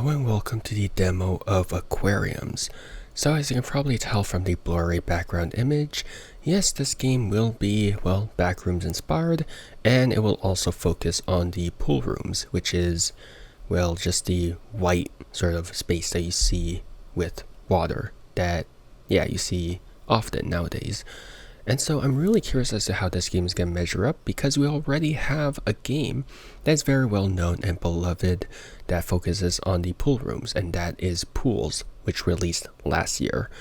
Hello and welcome to the demo of Aquariums. So as you can probably tell from the blurry background image, yes, this game will be, well, Backrooms inspired, and it will also focus on the pool rooms, which is, well, just the white sort of space that you see with water that, yeah, you see often nowadays. And so I'm really curious as to how this game is going to measure up, because we already have a game that's very well known and beloved that focuses on the pool rooms, and that is Pools, which released last year.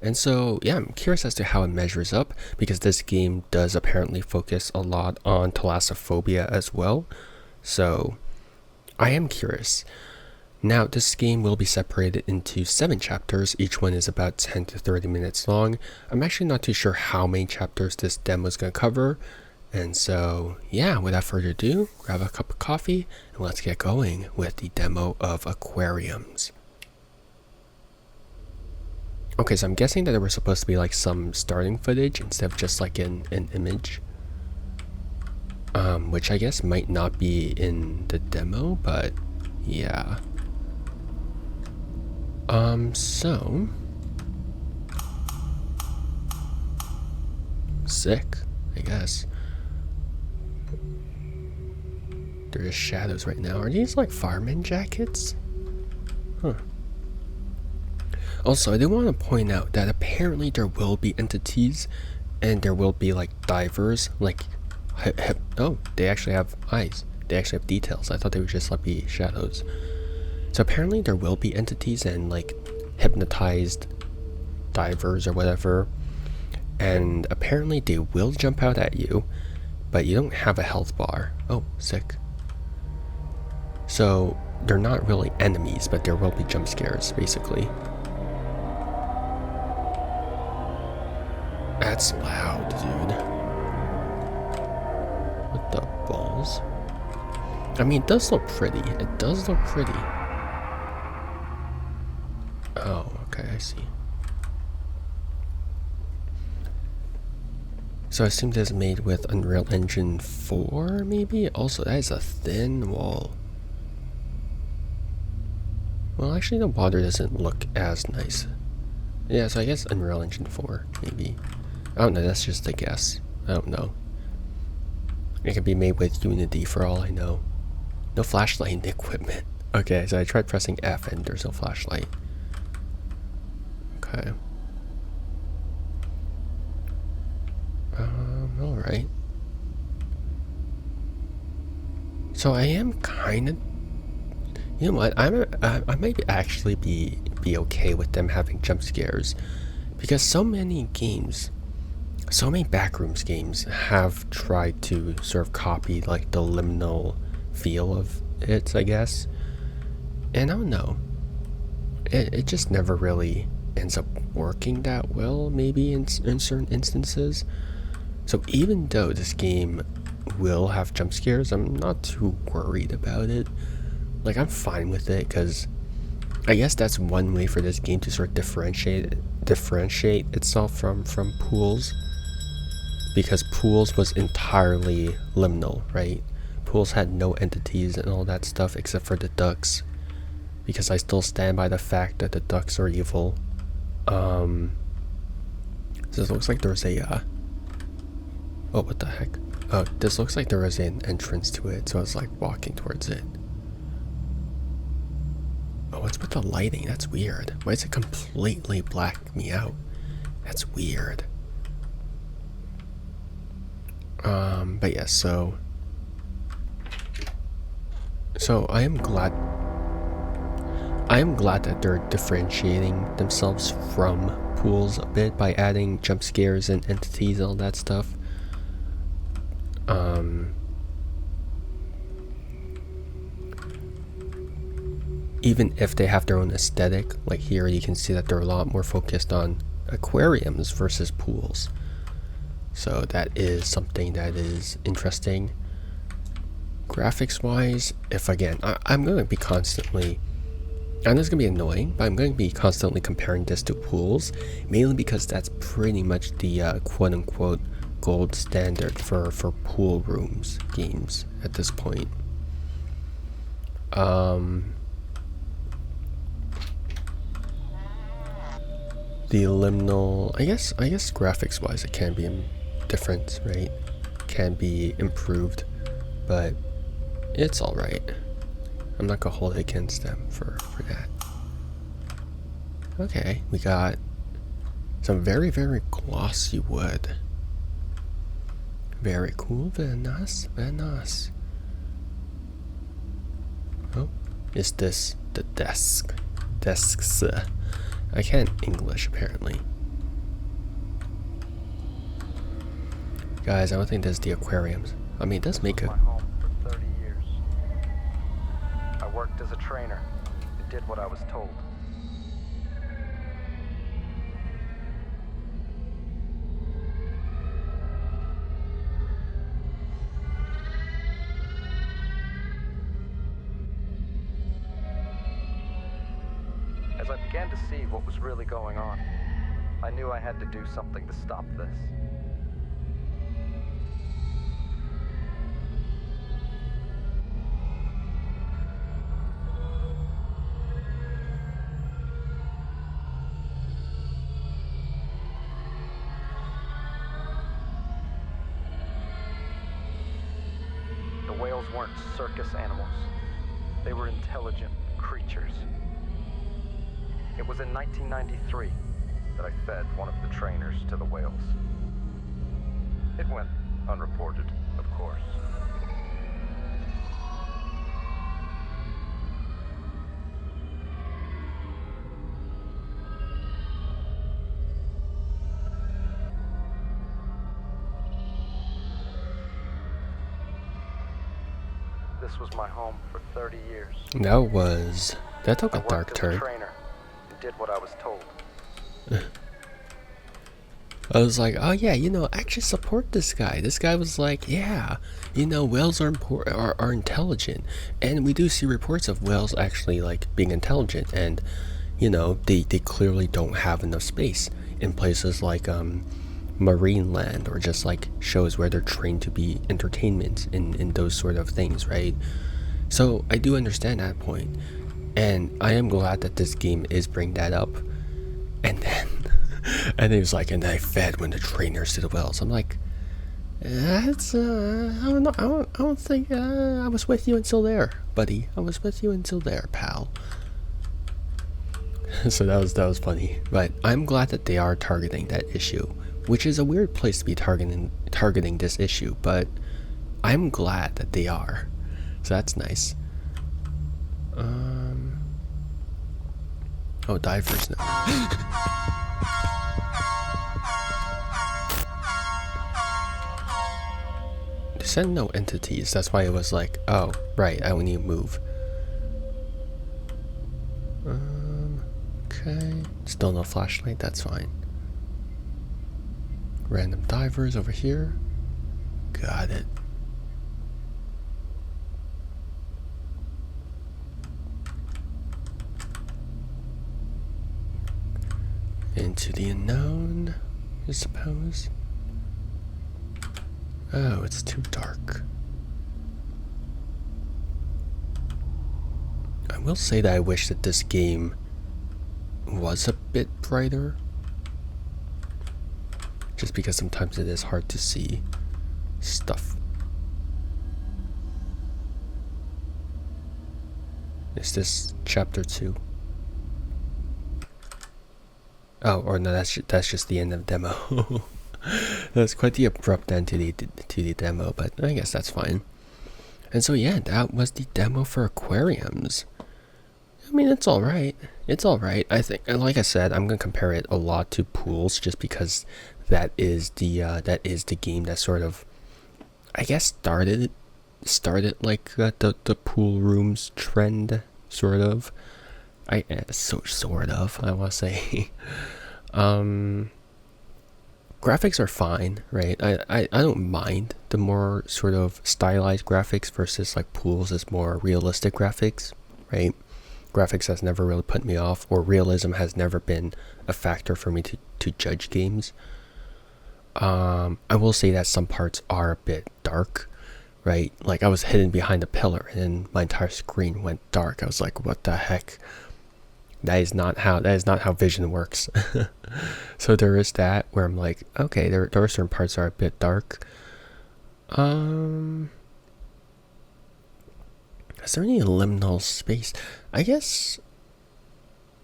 And so, yeah, I'm curious as to how it measures up, because this game does apparently focus a lot on thalassophobia as well. So I am curious. Now, this game will be separated into 7 chapters. Each one is about 10 to 30 minutes long. I'm actually not too sure how many chapters this demo is going to cover. And so, yeah, without further ado, grab a cup of coffee and let's get going with the demo of Aquariums. Okay, so I'm guessing that there was supposed to be like some starting footage instead of just like an image. Which I guess might not be in the demo, but yeah. So sick, I guess. There's shadows right now. Are these like fireman jackets? Huh. Also, I do want to point out that apparently there will be entities and there will be like divers, like oh, they actually have eyes. They actually have details. I thought they would just like be shadows. So apparently there will be entities and like hypnotized divers or whatever, and apparently they will jump out at you, but you don't have a health bar. Oh, sick. So they're not really enemies, but there will be jump scares, basically. That's loud, dude. What the balls? I mean, it does look pretty. It does look pretty. Oh, okay, I see. So I assume this is made with Unreal Engine 4, maybe? Also, that is a thin wall. Well, actually, the water doesn't look as nice. Yeah, so I guess Unreal Engine 4, maybe. I don't know, that's just a guess. I don't know. It could be made with Unity for all I know. No flashlight in the equipment. Okay, so I tried pressing F and there's no flashlight. Okay. Alright. So I am kind of, you know what, I might actually be okay with them having jump scares, because so many games, so many Backrooms games have tried to sort of copy like the liminal feel of it, I guess. And I don't know, it just never really ends up working that well, maybe in certain instances. So even though this game will have jump scares, I'm not too worried about it. Like, I'm fine with it, because I guess that's one way for this game to sort of differentiate itself from Pools, because Pools was entirely liminal, right? Pools had no entities and all that stuff except for the ducks, because I still stand by the fact that the ducks are evil. So it looks like there's a oh, what the heck? Oh, this looks like there was an entrance to it, so I was like walking towards it. Oh, what's with the lighting? That's weird. Why is it completely black me out? That's weird. But yeah, so I am glad that they're differentiating themselves from Pools a bit by adding jump scares and entities and all that stuff. Even if they have their own aesthetic, like here you can see that they're a lot more focused on aquariums versus pools. So that is something that is interesting. Graphics wise, if again, I'm going to be constantly, and this is going to be annoying, but I'm going to be constantly comparing this to Pools, mainly because that's pretty much the quote-unquote gold standard for pool rooms games at this point. the liminal, I guess graphics wise it can be different, right? Can be improved, but it's alright. I'm not gonna hold it against them for that. Okay, we got some very, very glossy wood. Very cool, very nice, very nice. Oh, is this the desk? Desks. I can't English apparently. Guys, I don't think this is the aquariums. I mean, it does make a... My home for 30 years. I worked as a trainer and did what I was told. As I began to see what was really going on, I knew I had to do something to stop this. The whales weren't circus animals. They were intelligent creatures. It was in 1993 that I fed one of the trainers to the whales. It went unreported, of course. This was my home for 30 years. That took a dark turn. Did what I was told. I was like, oh yeah, you know, actually support this guy. This guy was like, yeah, you know, whales are intelligent, and we do see reports of whales actually like being intelligent, and you know, they clearly don't have enough space in places like marine land, or just like shows where they're trained to be entertainment in those sort of things, right? So I do understand that point. And I am glad that this game is bringing that up. And then, and he was like, and I fed when the trainers to the whales. I'm like, that's, I don't know, I don't think, I was with you until there, buddy. I was with you until there, pal. So that was funny. But I'm glad that they are targeting that issue, which is a weird place to be targeting this issue, but I'm glad that they are. So that's nice. Oh, divers now. They said no entities, that's why it was like, oh, right, I only need to move. Okay, still no flashlight, that's fine. Random divers over here. Got it. Into the unknown, I suppose. Oh, it's too dark. I will say that I wish that this game was a bit brighter. Just because sometimes it is hard to see stuff. Is this chapter 2? Oh, or no, that's just the end of the demo. That's quite the abrupt end to the demo, but I guess that's fine. And so yeah, that was the demo for Aquariums. I mean, it's alright. It's alright. I think, like I said, I'm gonna compare it a lot to Pools, just because that is the game that sort of, I guess, started like the pool rooms trend, sort of. Sort of, I want to say. Graphics are fine, right? I don't mind the more sort of stylized graphics versus like Pools is more realistic graphics, right? Graphics has never really put me off, or realism has never been a factor for me to judge games. I will say that some parts are a bit dark, right? Like I was hidden behind a pillar and then my entire screen went dark. I was like, what the heck? That is not how vision works. So there is that where I'm like, okay, there are certain parts that are a bit dark. Is there any liminal space? I guess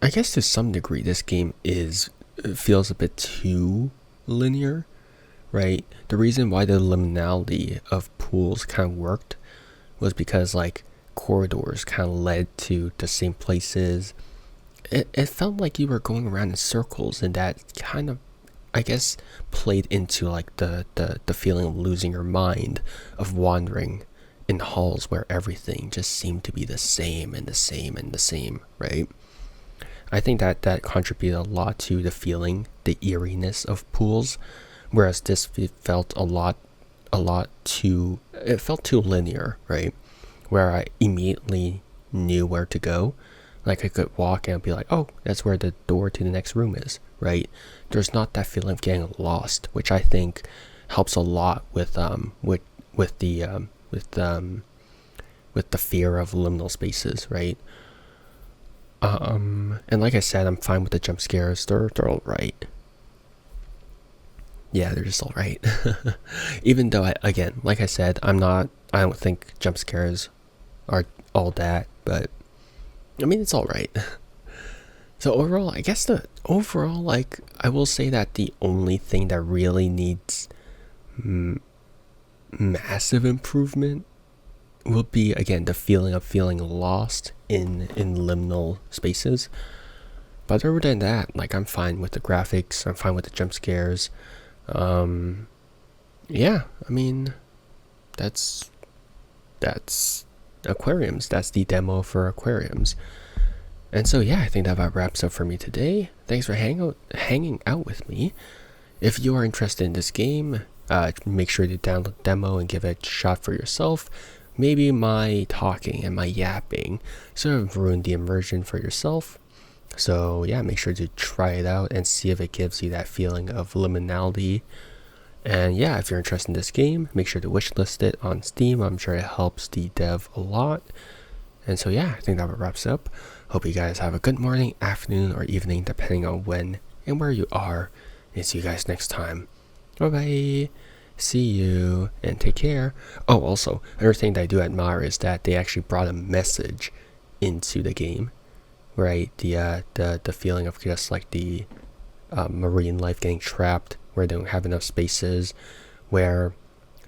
to some degree this game feels a bit too linear, right? The reason why the liminality of pools kind of worked was because like corridors kind of led to the same places. It felt like you were going around in circles, and that kind of, I guess, played into like the feeling of losing your mind, of wandering in halls where everything just seemed to be the same and the same and the same, right? I think that contributed a lot to the feeling, the eeriness of pools, whereas this felt it felt too linear, right? Where I immediately knew where to go. Like I could walk and be like, oh, that's where the door to the next room is, right? There's not that feeling of getting lost, which I think helps a lot with the fear of liminal spaces, right? And like I said, I'm fine with the jump scares. They're all right. Yeah, they're just all right. Even though like I said, I don't think jump scares are all that, but I mean, it's all right. So overall, I guess like, I will say that the only thing that really needs massive improvement will be, again, the feeling of feeling lost in liminal spaces. But other than that, like, I'm fine with the graphics. I'm fine with the jump scares. Yeah, I mean, that's Aquariums. That's the demo for Aquariums. And so yeah, I think that about wraps up for me today. Thanks for hanging out with me. If you are interested in this game, make sure to download the demo and give it a shot for yourself. Maybe my talking and my yapping sort of ruined the immersion for yourself. So yeah, make sure to try it out and see if it gives you that feeling of liminality. And yeah, if you're interested in this game, make sure to wishlist it on Steam. I'm sure it helps the dev a lot. And so yeah, I think that wraps up. Hope you guys have a good morning, afternoon, or evening, depending on when and where you are. And see you guys next time. Bye bye. See you and take care. Oh, also, another thing that I do admire is that they actually brought a message into the game, right? The feeling of just like the marine life getting trapped, where they don't have enough spaces, where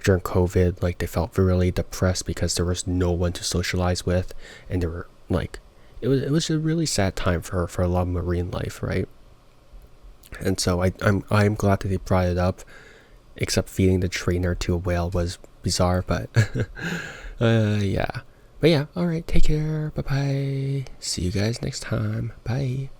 during COVID, like, they felt really depressed because there was no one to socialize with, and they were like, it was a really sad time for a lot of marine life, right? And so I'm glad that they brought it up, except feeding the trainer to a whale was bizarre, but yeah. But yeah, alright, take care, bye bye, see you guys next time, bye.